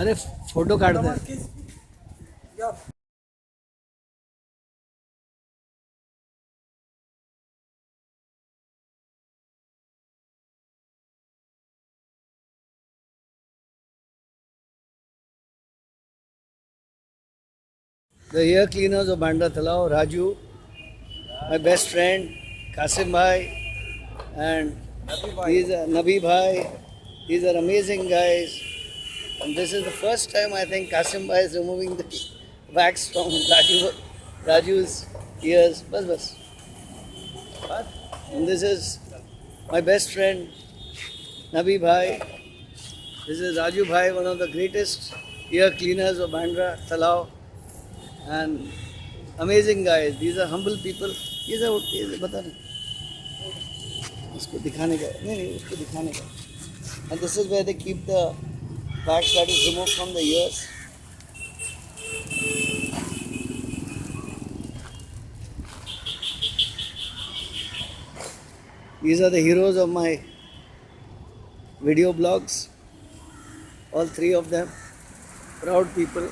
अरे फोटो काढते हैं। The air cleaners of Bandra Talao, Raju, my best friend, Kasim Bhai, and these are Nabi Bhai. These are amazing guys. And this is the first time I think Kasim Bhai is removing the wax from Raju's ears. Bas bas. And this is my best friend, Nabi Bhai. This is Raju Bhai, one of the greatest ear cleaners of Bandra Talao. And amazing guys. These are humble people. ये बता नहीं इसको दिखाने का नहीं उसको दिखाने का. And this is where they keep the wax that is removed from the ears. These are the heroes of my video blogs. All three of them. Proud people.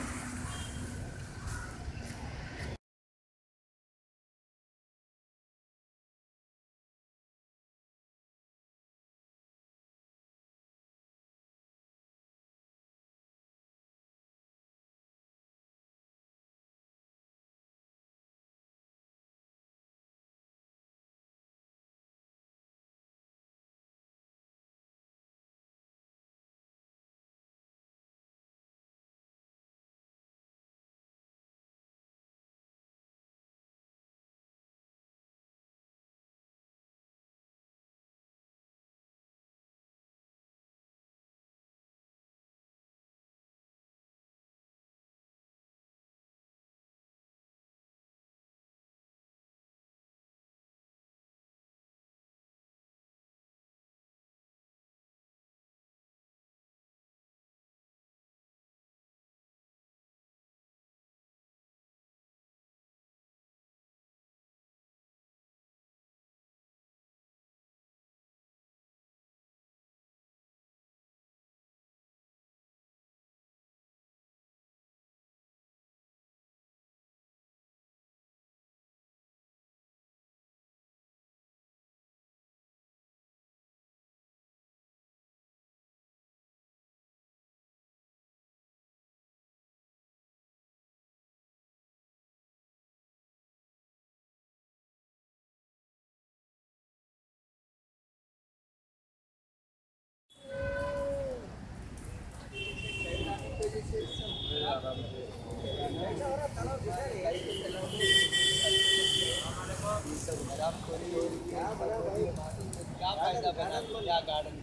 क्या फायदा बना क्या गार्डन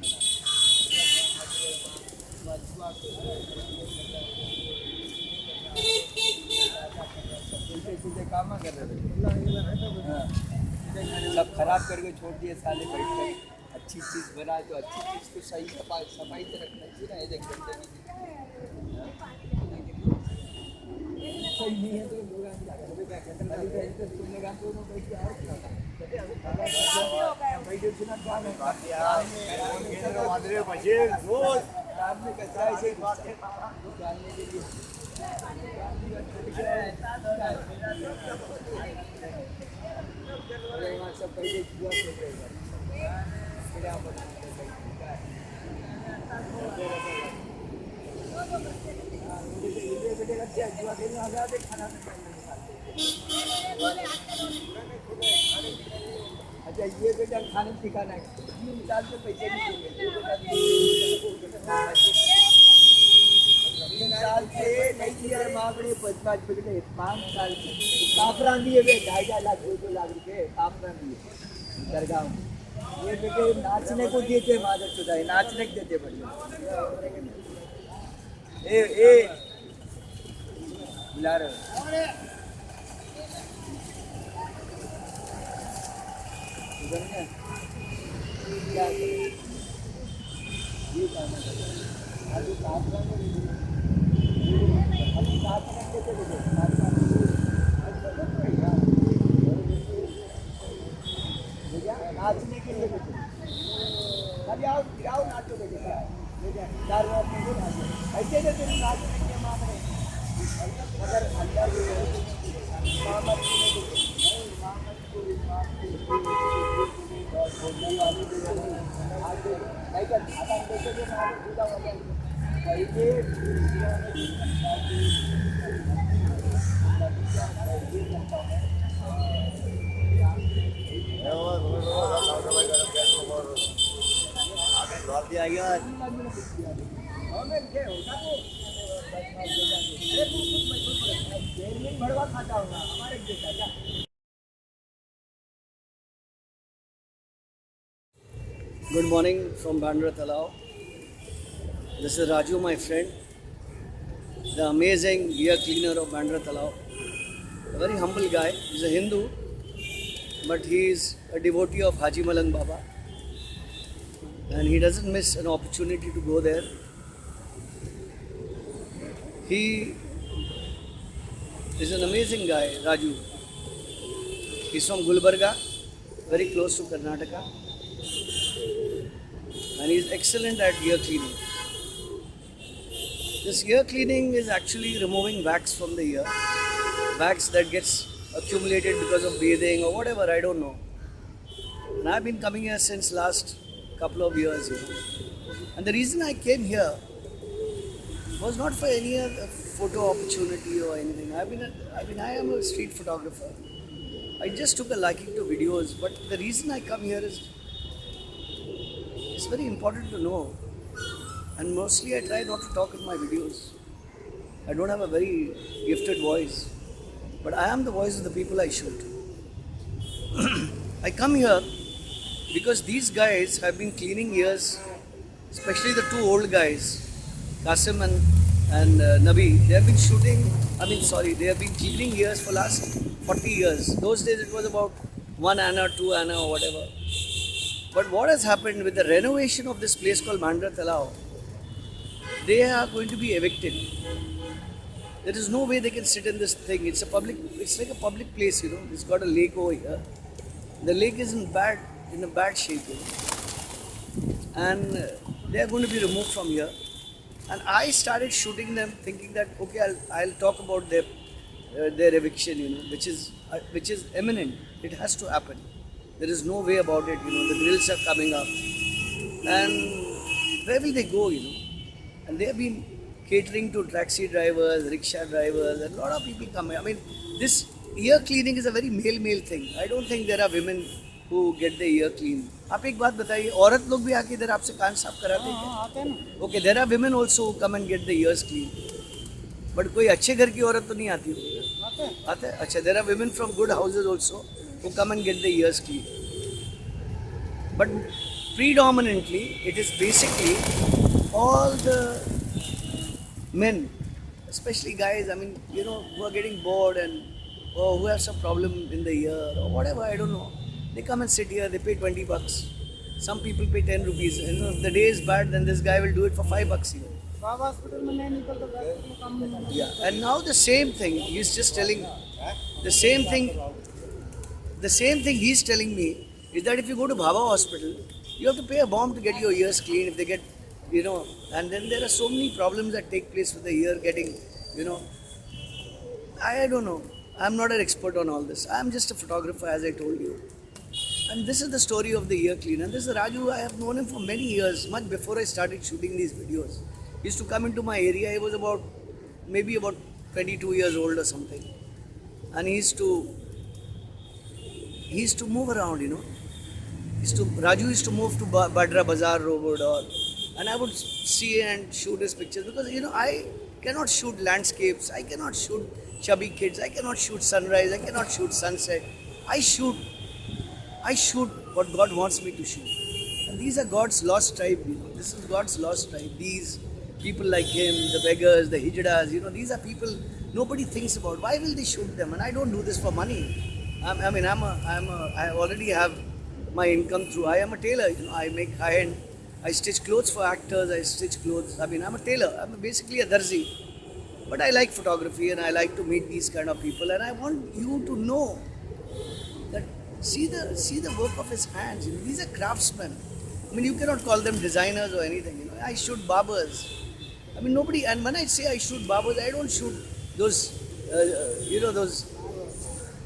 बना सीधे काम कर रहे थे सब खराब करके छोड़ दिए साले बैठ कर अच्छी चीज़ बनाए तो अच्छी चीज़ को सही सफाई से रखना चाहिए ना। ये देख सही नहीं है तो लोग अच्छा ये बेटा खाने सिखाना है मिसाल से पैसे नहीं देंगे 3 साल से नहीं दिया मांगड़े 5 बेटे 5 साल से काफरान दिए बे 2.5 लाख 2 लाख रुपए काफरान दिए दरगाह में। ये बेटे नाचने को देते मादर चुदाई नाचने को देते बड़े ए बुला रहे क्या ये करना अभी नाचने के लिए खाली आओ नाचो बेटे Good morning from Bandra Talao. This is Raju, my friend, the amazing ear cleaner of Bandra Talao. A very humble guy. He's a Hindu, but he is a devotee of Haji Malang Baba. And he doesn't miss an opportunity to go there. He is an amazing guy, Raju. He's from Gulbarga, very close to Karnataka. And he's excellent at ear cleaning. This ear cleaning is actually removing wax from the ear. Wax that gets accumulated because of bathing or whatever, I don't know. And I've been coming here since last couple of years. And the reason I came here was not for any other photo opportunity or anything. I am a street photographer. I just took a liking to videos, but the reason I come here is it's very important to know. And mostly I try not to talk in my videos. I don't have a very gifted voice, but I am the voice of the people I shoot. I come here because these guys have been cleaning ears, especially the two old guys, Qasim and Nabi. They have been they have been cleaning ears for last 40 years. Those days it was about 1 anna, 2 anna or whatever. But what has happened with the renovation of this place called Bandra Talao, they are going to be evicted. There is no way they can sit in this thing. It's like a public place, It's got a lake over here. The lake is in a bad shape, And they are going to be removed from here. And I started shooting them thinking that, okay, I'll talk about their eviction, which is imminent. It has to happen. There is no way about it, The drills are coming up. And where will they go, And they have been catering to taxi drivers, rickshaw drivers, and a lot of people come here. This ear cleaning is a very male thing. I don't think there are women who get the ear clean. आप एक बात बताइए, औरत लोग भी आके इधर आपसे कान साफ कराते हैं क्या? आते हैं ना. Okay, there are women also who come and get the ears clean. But कोई अच्छे घर की औरत तो नहीं आती होगी. आते हैं. अच्छा, there are women from good houses also who come and get the ears clean. But predominantly, it is basically all the men, especially guys, who are getting bored or who have some problem in the ear or whatever, I don't know. They come and sit here, they pay $20. Some people pay 10 rupees. If the day is bad, then this guy will do it for $5 even. Yeah, and now the same thing, he's just telling, the same thing he's telling me is that if you go to Bhava Hospital, you have to pay a bomb to get your ears clean if they get, and then there are so many problems that take place with the ear getting, I don't know. I'm not an expert on all this. I'm just a photographer, as I told you. And this is the story of the ear cleaner. This is Raju. I have known him for many years, much before I started shooting these videos. He used to come into my area. He was maybe about 22 years old or something. And he used to move around, Raju used to move to Badra Bazaar Road and I would see and shoot his pictures because, I cannot shoot landscapes. I cannot shoot chubby kids. I cannot shoot sunrise. I cannot shoot sunset. I shoot what God wants me to shoot. And these are God's lost tribe, This is God's lost tribe. These people like him, the beggars, the hijdas, these are people nobody thinks about. Why will they shoot them? And I don't do this for money. I already have my income through. I am a tailor, I make high-end. I stitch clothes for actors. I stitch clothes. I'm a tailor. I'm basically a darzi. But I like photography and I like to meet these kind of people. And I want you to know that see the work of his hands. These are craftsmen. I mean, you cannot call them designers or anything. You know, I shoot barbers. I mean, nobody. And when I say I shoot barbers, I don't shoot those, those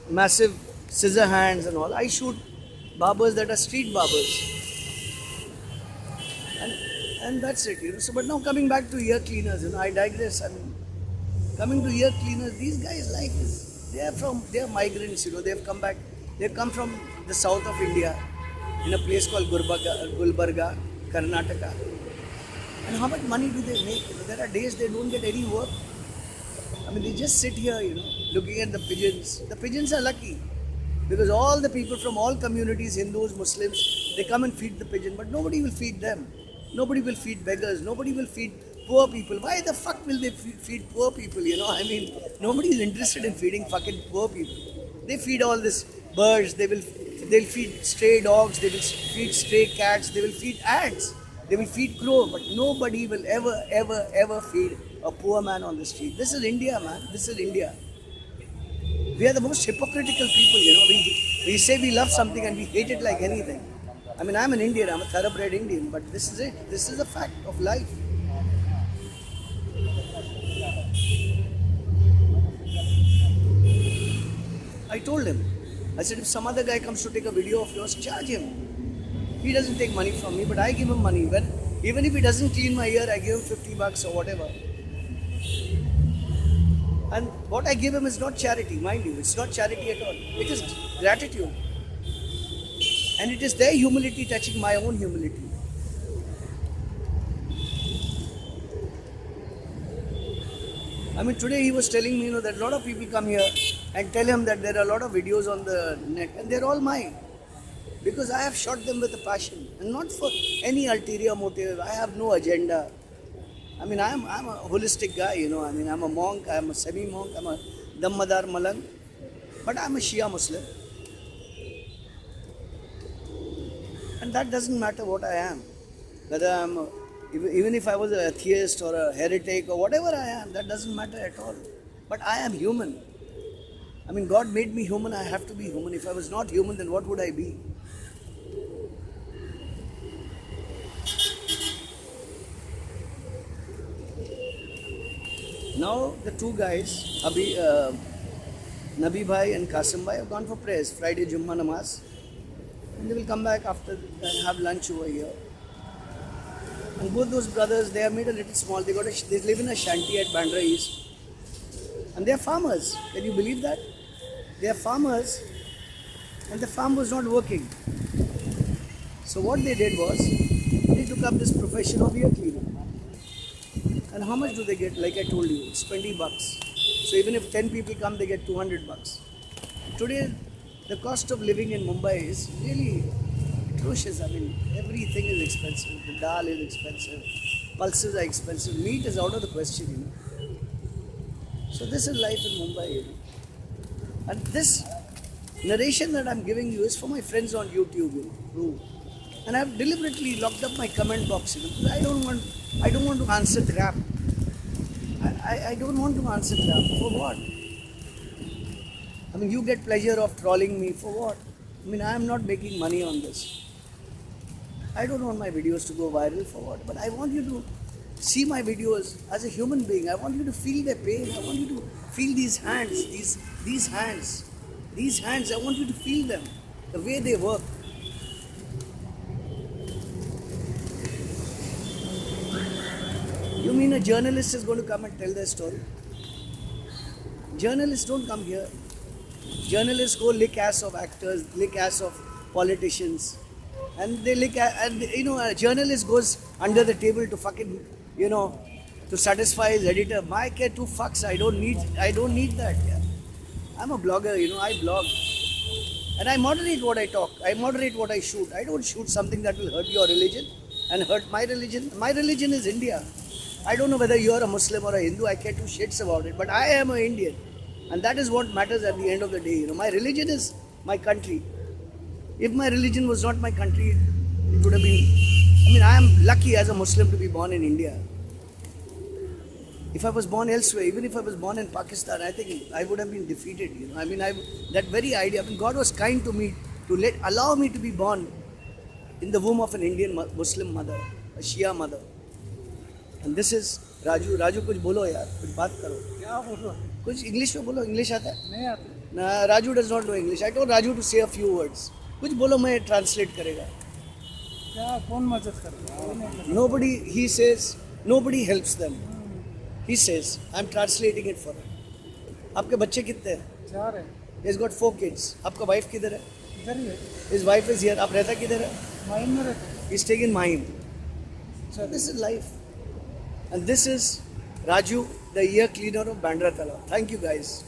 massive scissor hands and all. I shoot barbers that are street barbers, and and that's it. You know. So, but now coming back to ear cleaners, you know, I digress. I mean, coming to ear cleaners, these guys' life is they are migrants. You know, they have come back. They come from the south of India, in a place called Gulbarga, Karnataka. And how much money do they make? You know, there are days they don't get any work. I mean, they just sit here, you know, looking at the pigeons. The pigeons are lucky because all the people from all communities, Hindus, Muslims, they come and feed the pigeon, but nobody will feed them. Nobody will feed beggars. Nobody will feed poor people. Why the fuck will they feed poor people? You know, I mean, nobody is interested in feeding fucking poor people. They feed all this birds. They'll feed stray dogs. They will feed stray cats. They will feed ants. They will feed crow. But nobody will ever feed a poor man on the street. This is India, man. This is India. We are the most hypocritical people, you know. We say we love something and we hate it like anything. I mean, I'm an Indian. I'm a thoroughbred Indian. But this is it. This is a fact of life. I told him. I said, if some other guy comes to take a video of yours, charge him. He doesn't take money from me, but I give him money. Even if he doesn't clean my ear, I give him 50 bucks or whatever. And what I give him is not charity, mind you. It's not charity at all. It is gratitude. And it is their humility touching my own humility. I mean, today he was telling me, you know, that a lot of people come here and tell him that there are a lot of videos on the net and they're all mine. Because I have shot them with a passion and not for any ulterior motive. I have no agenda. I mean, I'm a holistic guy, you know. I mean, I'm a monk, I'm a semi-monk, I'm a Dammadar Malang, but I'm a Shia Muslim. And that doesn't matter what I am. Whether even if I was an atheist or a heretic or whatever I am, that doesn't matter at all. But I am human. I mean, God made me human, I have to be human. If I was not human, then what would I be? Now the two guys, Nabi Bhai and Qasim Bhai, have gone for prayers, Friday Jummah Namaz. And they will come back after and have lunch over here. And both those brothers, they have made a little small, they live in a shanty at Bandra East. And they are farmers. Can you believe that? They are farmers and the farm was not working. So what they did was, they took up this profession of ear cleaner. And how much do they get? Like I told you, it's 20 bucks. So even if 10 people come, they get 200 bucks. Today, the cost of living in Mumbai is really atrocious. I mean, everything is expensive. The dal is expensive. Pulses are expensive. Meat is out of the question, you know. So this is life in Mumbai, you know. And this narration that I'm giving you is for my friends on YouTube, you know. And I've deliberately locked up my comment box, you know, because I don't want to answer crap. I don't want to answer crap. For what? I mean, you get pleasure of trolling me. For what? I mean, I am not making money on this. I don't want my videos to go viral. For what? But I want you to see my videos as a human being. I want you to feel their pain. I want you to feel these hands, these hands. These hands, I want you to feel them, the way they work. You mean a journalist is going to come and tell their story? Journalists don't come here. Journalists go lick ass of actors, lick ass of politicians. And they lick and you know, a journalist goes under the table to fucking, you know, to satisfy his editor. My care two fucks, I don't need that. Yeah. I'm a blogger, you know, I blog. And I moderate what I talk. I moderate what I shoot. I don't shoot something that will hurt your religion and hurt my religion. My religion is India. I don't know whether you're a Muslim or a Hindu, I care two shits about it, but I am an Indian. And that is what matters at the end of the day. You know, my religion is my country. If my religion was not my country, it would have been, I mean, I am lucky as a Muslim to be born in India. If I was born elsewhere, even if I was born in Pakistan, I think I would have been defeated. You know, I mean, that very idea. I mean, God was kind to me to allow me to be born in the womb of an Indian Muslim mother, a Shia mother. And this is Raju. Raju, कुछ बोलो यार, कुछ बात करो. क्या बोलो? कुछ English में बोलो. इंग्लिश आता है? नहीं आते. ना, Raju does not know English. I told Raju to say a few words. कुछ बोलो, मैं translate करेगा. क्या कौन मदद करता है? Nobody, he says, nobody helps them. He says, I'm translating it for him. आपके बच्चे कितने हैं? 4 है. He's got 4 kids. आपका wife किधर है? इधर ही है. His wife is here. आप रहता किधर है? माइन में रहते. He's taking Mahim. So this is life. And this is Raju, the ear cleaner of Bandra Talab. Thank you guys.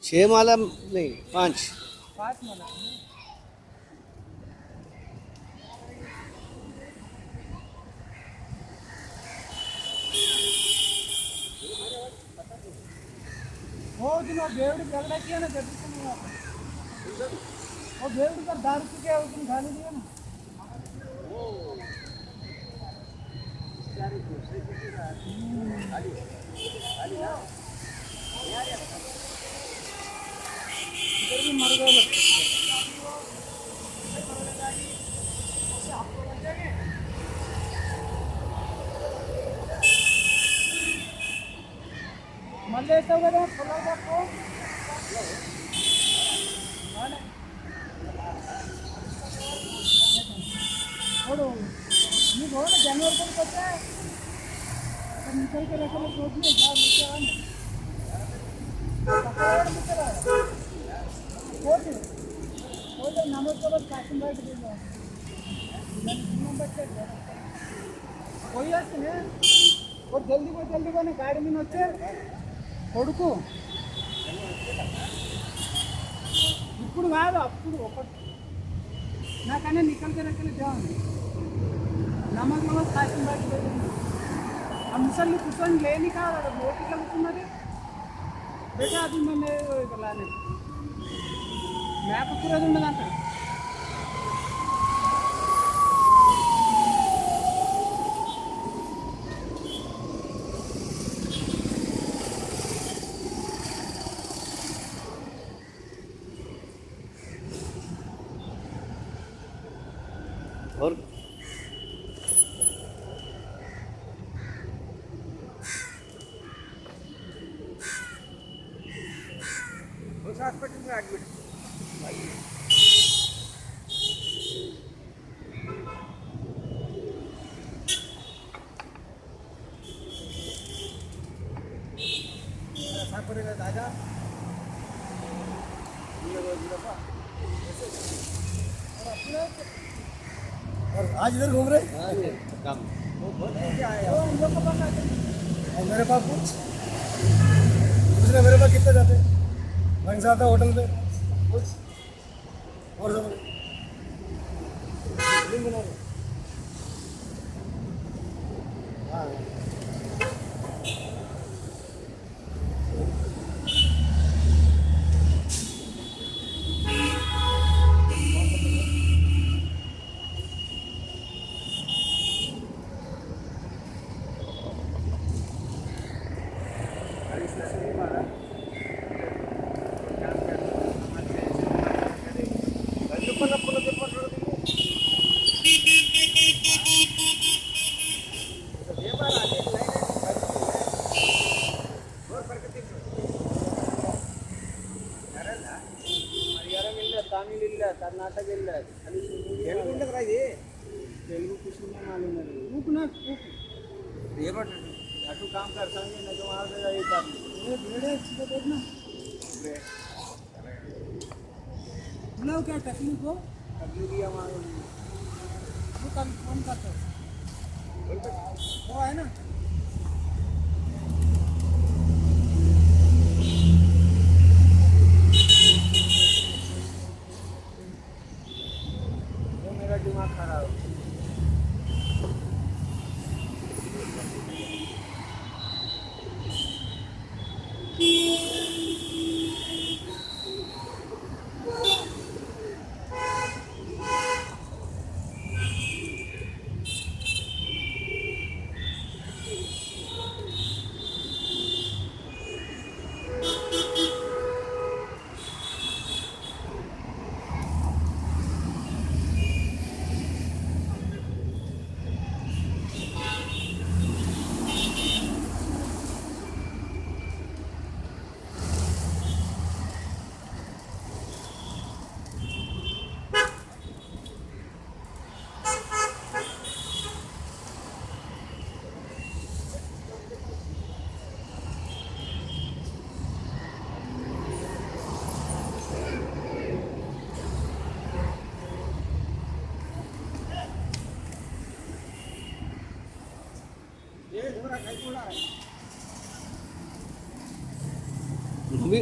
छह माला नहीं, 5. 5 माला. वो दिन वो बेवड़ी झगड़ा किया ना, जब वो बेवड़ी पर दारू पी के उस दिन गाली दिया ना. इधर भी मर गए बच्चे. మళ్ళీ వేస్తావు కదా పొలం పప్పు. छोड़ो ये बहुत जानवर को पता है. निकल के रखो तो सोच ले जा नीचे आने. पकड़ निकल आ. वो नंबर को बस काटूं बैठ गया. नंबर चेक कर. कोई आते हैं. वो जल्दी को ने गाड़ी में नोचे. కొడుకు ఇప్పుడు కాదు అప్పుడు ఒకటి నాకన్నా నికల్ రక్కలు జాను నమ్మకంలో సాయం బాగా ఆ ముసలి కూర్చొని లేని కాదు నోటికి వెళ్తున్నది బేటా అది మన లానే మేక కూరది ఉండదంట. और उस हॉस्पिटल में एडमिट. ऐसा करेगा दादा. और आज इधर घूम रहे काम. और मेरे पास कुछ दूसरे मेरे पास कितने जाते रंग से आता होटल पे कुछ और सब बना रहे. हाँ तमिल ಇಲ್ಲ कर्नाटक ಇಲ್ಲ తెలుగు ఉండదు రా ఇది తెలుగు कुछ नहीं मालूम है रुक ना रुक ये बट अटू काम कर संगे न जो वहां से ये कर ये भेड़े इसको देखना बुलाओ क्या तकलीफ हो तकलीफ ये हमारे वो कल फोन करते वो है ना मेरा दिमाग खराब है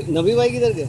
नबी भाई किधर गए?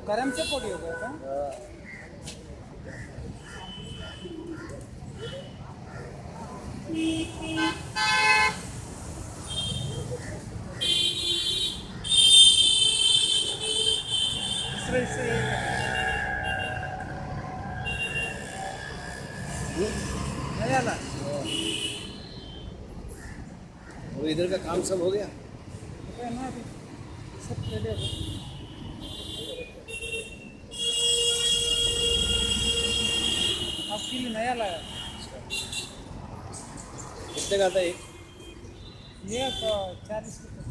गरम से पोड़ी हो गया था इससे नहीं आला वो इधर का काम सब हो गया? ना अभी सब पहले आपके लिए नया लाया कितने का था ये? ये तो 40 रुपये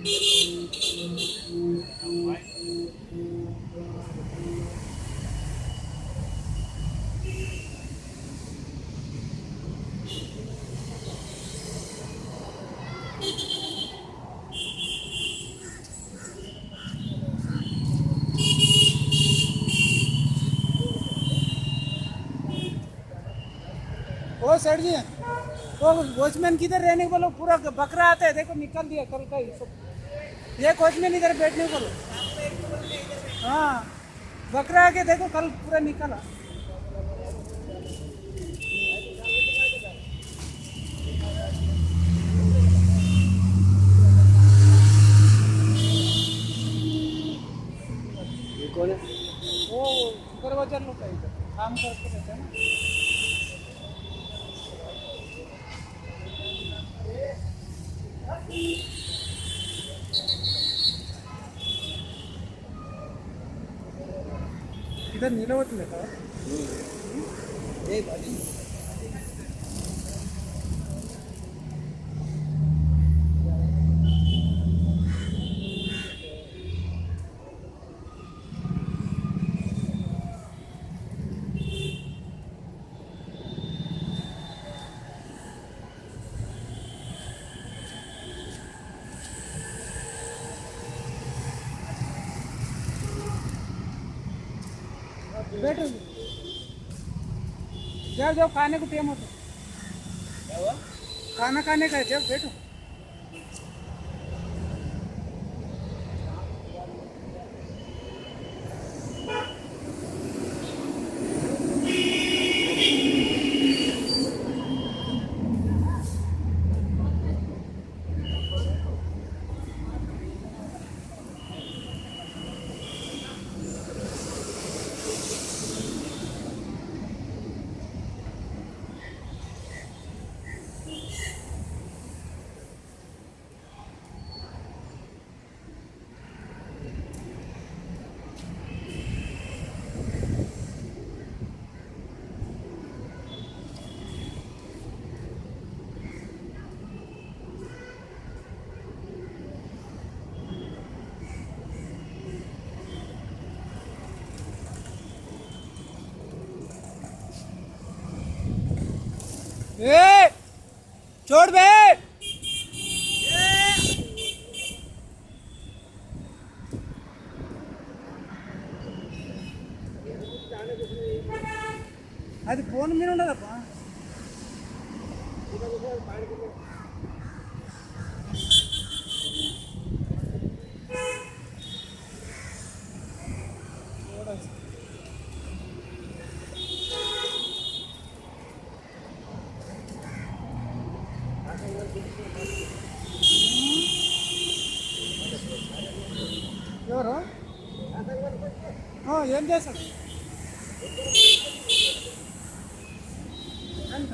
ओ सर जी, वो वॉचमैन किधर रहने को बोलो, पूरा बकरा आता है, देखो निकल दिया कल का ही सब। ये वॉचमैन इधर बैठने को बोलो। हाँ, बकरा आके देखो कल पूरा निकला। ये कौन है? वो सुपरवाइजर लोग का इधर काम करते रहते हैं ना। इधर नीलवती का ये भाजी बैठो, जाओ जाओ, खाने को टाइम होता, क्या हुआ? खाना खाने का है, जाओ बैठो। ए छोड़ बे। అది ఫోన్ మీద ఉండదప్పా. ఎవరు ఏం చేస్తాడు?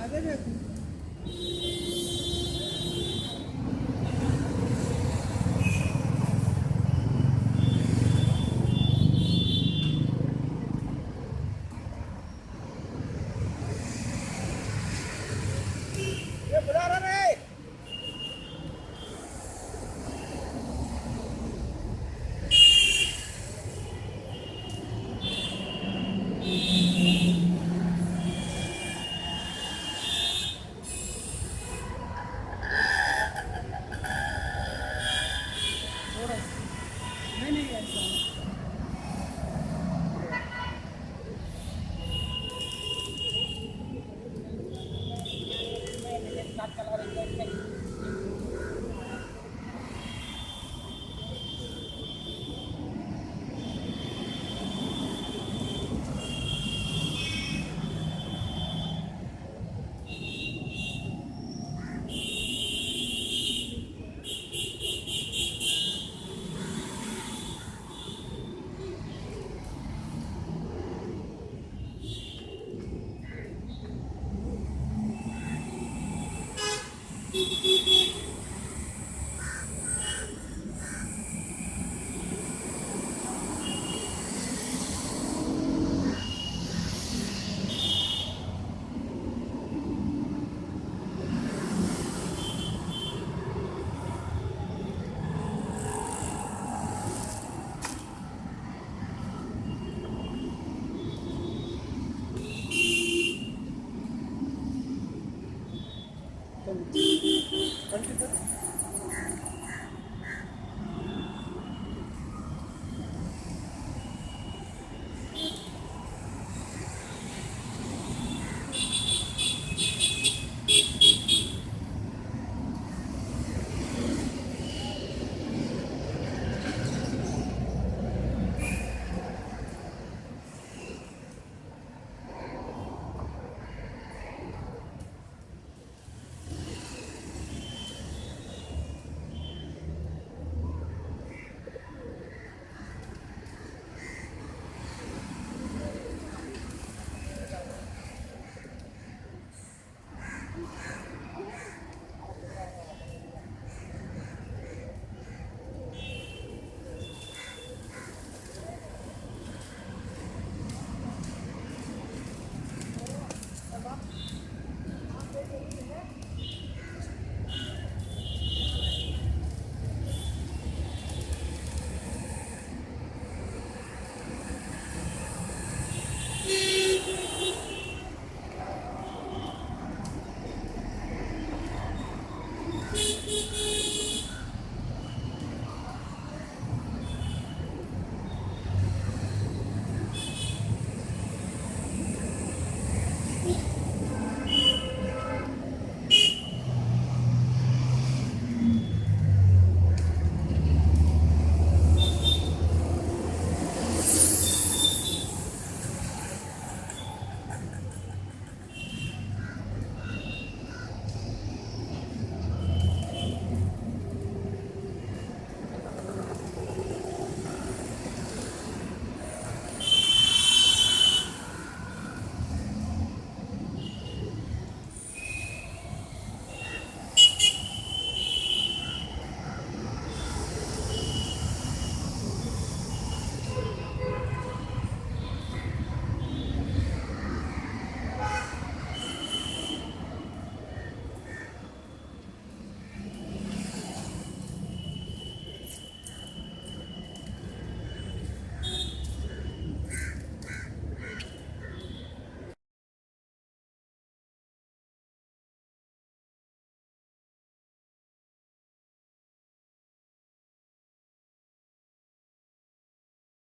అదే